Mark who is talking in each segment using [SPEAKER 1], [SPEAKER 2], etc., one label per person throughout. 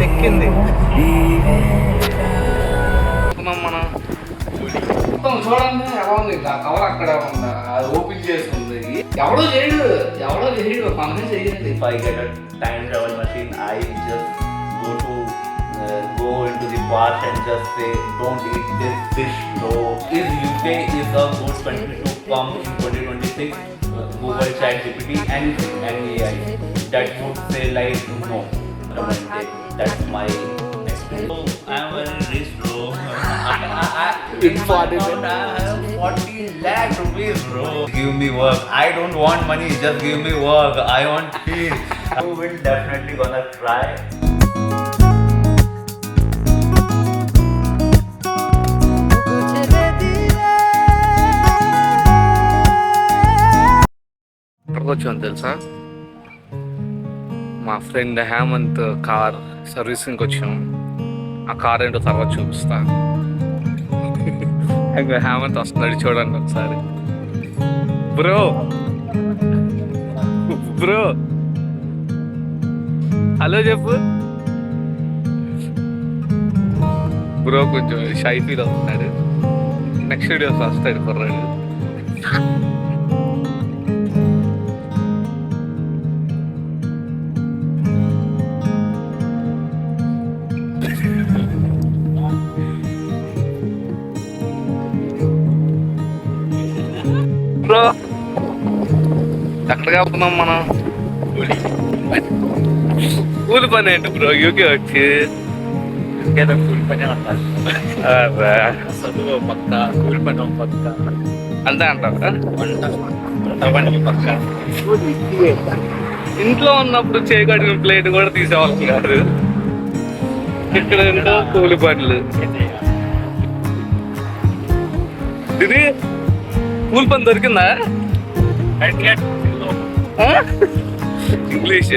[SPEAKER 1] చెక్కింది మనం మొత్తం చూడండి ఎలా ఉంది. ఆ కవర్ అక్కడే ఉందా, అది ఓపెన్ చేసి ఉంది. ఎవడో చేయడు మనమే చేయాలి.
[SPEAKER 2] If I get a time travel machine, I just go into the park and just say, don't eat this fish, bro. If UK is a good country to come in 2026, Google ChatGPT, anything, any AI, that would say like no. That's my experience. So I'm very rich, bro.
[SPEAKER 1] In 40
[SPEAKER 2] I have 40 lakh rupees, bro. Give me work. I don't want money, just give me work. I want peace. I will definitely gonna try.
[SPEAKER 1] ఎక్కడికి వచ్చాను తెలుసా? మా friend Hemant car సర్వీసింగ్కి వచ్చాం. ఆ car ఏంటో తర్వాత చూపిస్తా. ఇంకా హేమంత్ వస్తున్నాడు, చూడండి ఒకసారి. బ్రో హలో చెప్పు. బ్రో కొంచెం షై ఫీల్ అవుతున్నాడు. నెక్స్ట్ వీడియోస్ వస్తాడు కుర్రాడు. బ్రో ఎక్కడికి వెళ్తున్నాం మనం? కూలి పని ఏంటి బ్రో యూకే వచ్చి?
[SPEAKER 2] కూలి పని అంటారు. చదువు పక్క, కూలి పని పక్క,
[SPEAKER 1] అంతే అంటారా?
[SPEAKER 2] వంట పక్క.
[SPEAKER 1] ఇంట్లో ఉన్నప్పుడు చేయగడిగిన ప్లేట్ కూడా తీసేవాళ్ళం కాదు. ఇక్కడ ఏంటో కూలి పనులు. ఇది కూలి పని దొరికిందా? ఇంగ్లీష్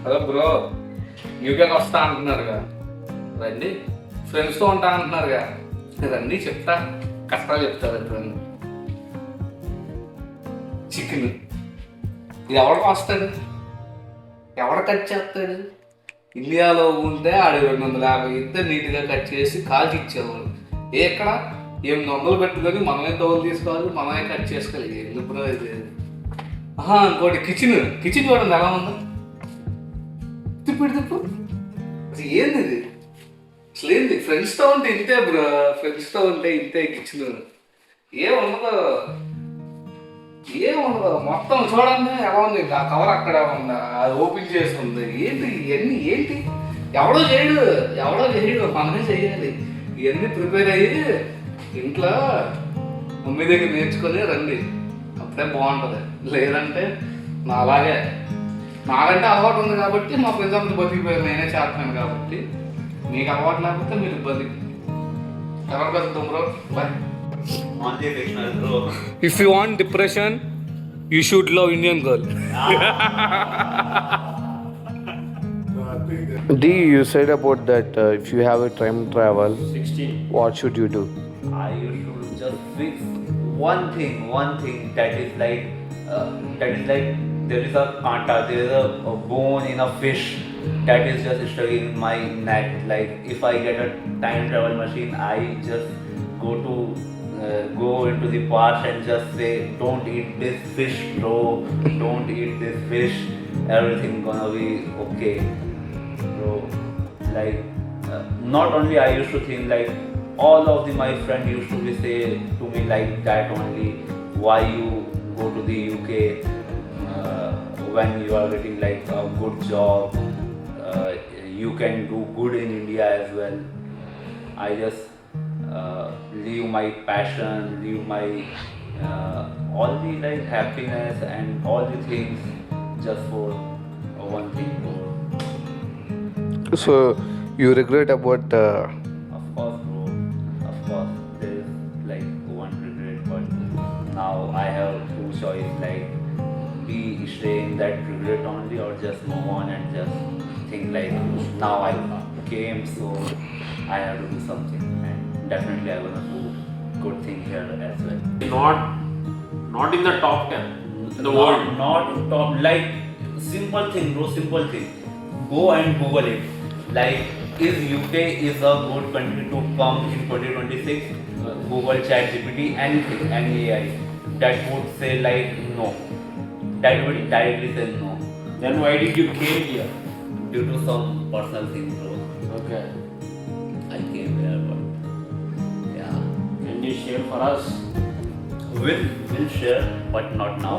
[SPEAKER 1] హలో బ్రో, యూకేకి వస్తా అంటున్నారుగా, రండి. ఫ్రెండ్స్తో ఉంటా అంటున్నారుగా, రండి చెప్తా, కష్టాలు చెప్తారు ఎప్పుడన్నా. చికెన్ ఇది ఎవరికి వస్తాడు? ఎవడ కట్ చేస్తాడు? ఇండియాలో ఉంటే ఆడు 250 ఇస్తే నీట్గా కట్ చేసి కాల్చి ఇచ్చేవాడు. ఎక్కడ 800 పెట్టుకొని మనమే తోలు తీసుకోవాలి, మనమే కట్ చేసుకోవాలి. ఎందుకు ఇది? ఇంకోటి కిచెన్ చూడండి ఎలా ఉందో. తిప్పు అసలు ఏంది ఇది? అసలు ఏంది? ఫ్రెండ్స్తో ఉంటే ఇంతే బ్రో, ఫ్రెండ్స్తో ఉంటే ఇంతే కిచెన్. ఏముండదు మొత్తం చూడండి ఎలా ఉంది. ఆ కవర్ అక్కడే ఉందా, అది ఓపెన్ చేసి ఉంది. ఇవన్నీ ఏంటి? ఎవడో చేయడు మనమే చేయాలి. ఇవన్నీ ప్రిపేర్ అయ్యి ఇంట్లో మమ్మీ దగ్గర నేర్చుకొని రండి, అప్పుడే బాగుంటుంది. లేదంటే నాకంటే అలవాటు ఉంది కాబట్టి మా ఫ్రెండ్స్ అంతా బతికిపోయారు, నేనే చేస్తున్నాను కాబట్టి. మీకు అలవాటు లేకపోతే మీరు ఇబ్బంది. ఎవరికి వస్తుంది bro? Bye. If you want depression, you should love Indian girl. D, you said about that if you have a time travel,
[SPEAKER 2] 16.
[SPEAKER 1] what should you do?
[SPEAKER 2] I used to just fix one thing that is like there is a kanta, there is a bone in a fish that is just stuck in my neck. Like if I get a time travel machine, I just go into the park and just say, don't eat this fish, bro. Don't eat this fish. Everything gonna be okay, bro. Like not only I used to think like all of my friends used to be say to me like that only. Why you go to the UK when you are getting like a good job? You can do good in India as well. I just leave my passion, leave my all the like happiness and all the things just for one thing.
[SPEAKER 1] So you regret about
[SPEAKER 2] Of course, bro. Of course, there is like one regret, but now I have two choice. Like be stay in that regret only, or just move on and just think like now I came, so I have to do something. And definitely I wanna do good thing here as well.
[SPEAKER 3] Not in the top 10. in the world.
[SPEAKER 2] Not top, like simple thing, bro, simple thing. Go and Google it. Like, is UK is a good country to come in 2026? Google ChatGPT, anything, any AI, that would say like no. That would directly say no.
[SPEAKER 3] Then why did you came here?
[SPEAKER 2] Due to some personal thing, bro.
[SPEAKER 3] Okay.
[SPEAKER 2] I came here, but yeah.
[SPEAKER 3] Can you share for us?
[SPEAKER 2] Will share, but not now.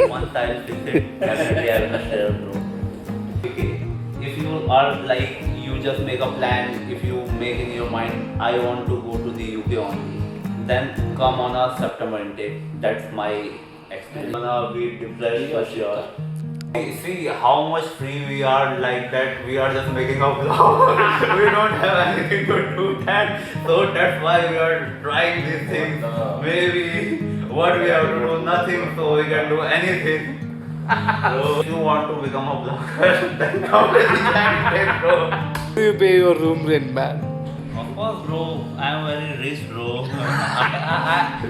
[SPEAKER 2] Once I'll fix it, definitely I will share, bro. Okay. If you are like, you just make a plan, if you make in your mind, I want to go to the UK only, then come on a September intake. That's my experience. Gonna be depressed for sure. See how much free we are, like that we are just making a vlog. We don't have anything to do that. So that's why we are trying these things. Maybe what we have to do, nothing, so we can do anything. So if you want to become a vlogger, then come with the channel, bro.
[SPEAKER 1] Do you pay your room rent, man?
[SPEAKER 2] Of course, bro. I am very rich, bro.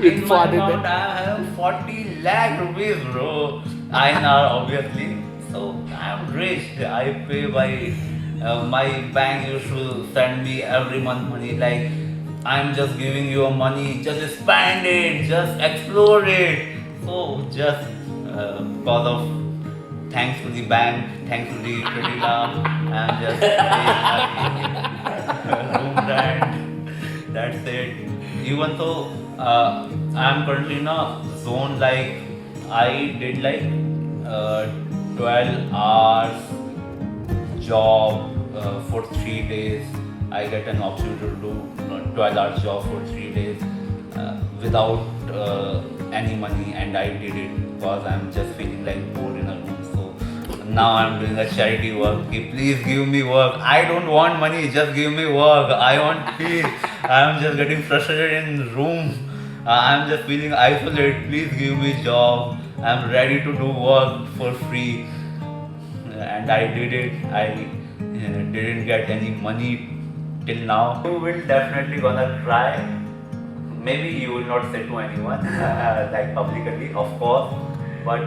[SPEAKER 1] In
[SPEAKER 2] In my
[SPEAKER 1] 40
[SPEAKER 2] account, I have 40 lakh rupees, bro. INR, obviously. So I am rich. I pay by my bank used to send me every month money. Like, I am just giving you money. Just spend it. Just explore it. So just because of thanks to the bank, thanks to the Credila, I am just paying my room rent. That's it. Even though I am currently in a zone, like I did like 12 hours job for 3 days. I get an option to do 12 hours job for 3 days without any money, and I did it because I'm just feeling like bored in a room. So now I'm doing a charity work. Please give me work. I don't want money, just give me work. I want peace. I'm just getting frustrated in room. I'm just feeling isolated. Please give me job. I'm ready to do work for free. And I did it. I didn't get any money till now. You will definitely gonna try. Maybe you will not say to anyone, like publicly, of course, but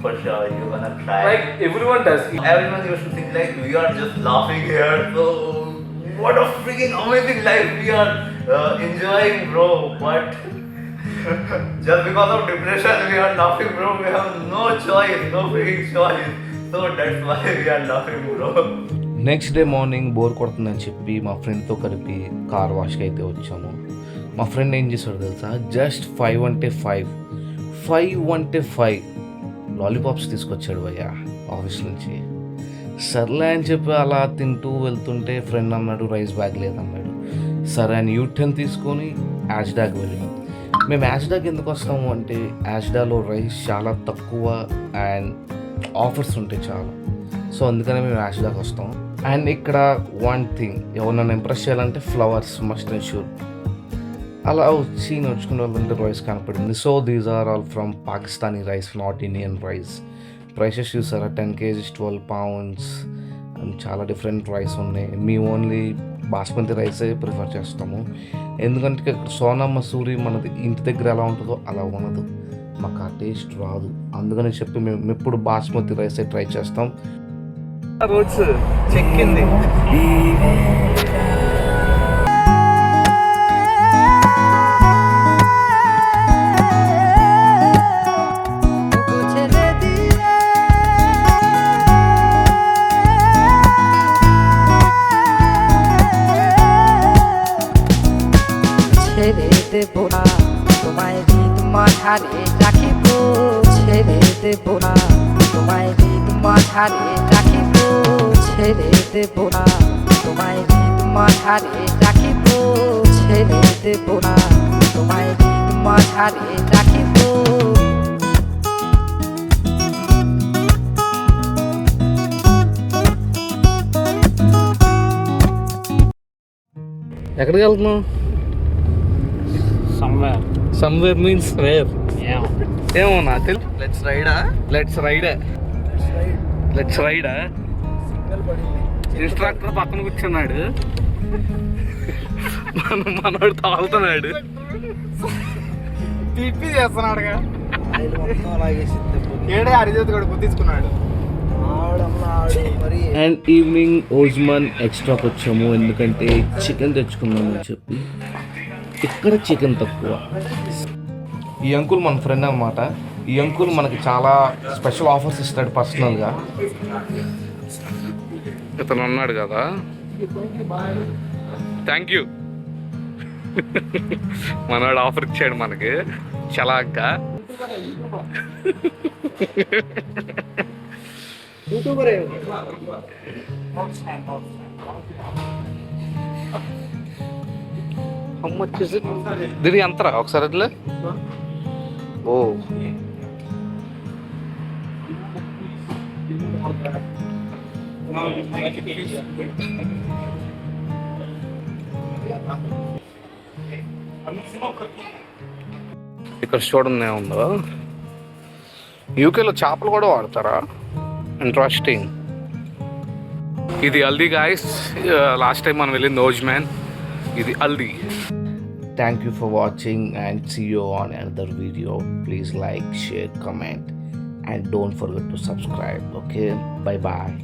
[SPEAKER 2] for sure you're gonna try.
[SPEAKER 1] Like everyone does.
[SPEAKER 2] Everyone used to think like we are just laughing here. So what a freaking amazing life we are enjoying, bro. But just because of depression we are laughing, bro. We have no choice, no freaking choice. So that's why we are laughing, bro.
[SPEAKER 1] Next day morning bore కొడుతుందని చెప్పి మా ఫ్రెండ్తో కలిపి car వాష్కి అయితే వచ్చాము. మా friend ఏం చేశాడు తెలుసా, జస్ట్ 5 అంటే 5 లాలీపాప్స్ తీసుకొచ్చాడు భయ్య ఆఫీస్ నుంచి. సర్లే అని చెప్పి అలా తింటూ వెళ్తుంటే ఫ్రెండ్ అన్నాడు రైస్ బ్యాగ్ లేదన్నాడు. సరే అని యూటర్న్ తీసుకొని యాజ్డాకి వెళ్ళాము. మేము యాజ్డాకి ఎందుకు వస్తాము అంటే యాజ్డాలో రైస్ చాలా తక్కువ అండ్ ఆఫర్స్ ఉంటాయి చాలా. సో అందుకనే మేము యాజ్డాకి వస్తాం. అండ్ ఇక్కడ వన్ థింగ్, ఎవరినైనా ఇంప్రెస్ చేయాలంటే ఫ్లవర్స్ మస్ట్ అండ్ షూర్. అలా వచ్చి నడుచుకునే వాళ్ళంటే రైస్ కనపడింది. So these are all from Pakistani rice, not Indian rice. Prices చూసారా, 10 kgs 12 pounds అండ్ చాలా డిఫరెంట్ రైస్ ఉన్నాయి. మేము ఓన్లీ బాస్మతి రైసే ప్రిఫర్ చేస్తాము, ఎందుకంటే ఇక్కడ సోనా మసూరి మనది ఇంటి దగ్గర ఎలా ఉంటుందో అలా ఉండదు, మాకు ఆ టేస్ట్ రాదు. అందుకని చెప్పి మేము ఎప్పుడు బాస్మతి రైసే ట్రై చేస్తాం. రోడ్స్ చెక్కింది.
[SPEAKER 4] ছেড়ে দেব না তোমায় হৃদ মাঝারে রাখিব, ছেড়ে দেব না তোমায় হৃদ মাঝারে রাখিব, ছেড়ে দেব না তোমায় হৃদ মাঝারে রাখিব, ছেড়ে দেব না তোমায় হৃদ মাঝারে রাখিব।
[SPEAKER 1] ఎక్కడికి వెళ్తున్నావు?
[SPEAKER 3] Somewhere.
[SPEAKER 1] Somewhere means where?
[SPEAKER 3] Yeah.
[SPEAKER 1] ఏమో నాకు తెలియదు.
[SPEAKER 2] Let's ride, huh?
[SPEAKER 1] Let's ride. Instructor పక్కన కూర్చున్నాడు, మనోడు తాగుతున్నాడు,
[SPEAKER 3] పిప్పి చేస్తున్నాడుగా.
[SPEAKER 5] ఆయిల్ మొత్తం లాగేసింది దెబ్బకి.
[SPEAKER 6] ఏడే హరిజత్ కూడా గుర్తించుకున్నాడు.
[SPEAKER 5] ఆడు మరి
[SPEAKER 7] అండ్ ఈవినింగ్ ఓజ్మాన్ ఎక్స్ట్రాకి వచ్చాము ఎందుకంటే చికెన్ తెచ్చుకుందామని చెప్పి. ఇక్కడ చికెన్ తక్కువ. ఈ అంకుల్ మన ఫ్రెండ్ అన్నమాట. ఈ అంకుల్ మనకి చాలా స్పెషల్ ఆఫర్స్ ఇస్తాడు పర్సనల్గా.
[SPEAKER 1] ఇతను ఉన్నాడు కదా, థ్యాంక్ యూ. మనవాడు ఆఫర్ ఇచ్చాడు మనకి చలాగ్గా. దీని అంతరా ఒకసారి అట్లే. ఓ ఇక్కడ చూడండి ఏముందో. యూకేలో చేపలు కూడా వాడతారా? ఇంట్రెస్టింగ్. ఇది హల్దీ గాయస్. లాస్ట్ టైం మనం వెళ్ళింది ఓజ్మాన్, ఇది Haldi.
[SPEAKER 7] Thank you for watching and see you on another video. Please like, share, comment and don't forget to subscribe. Okay, bye bye.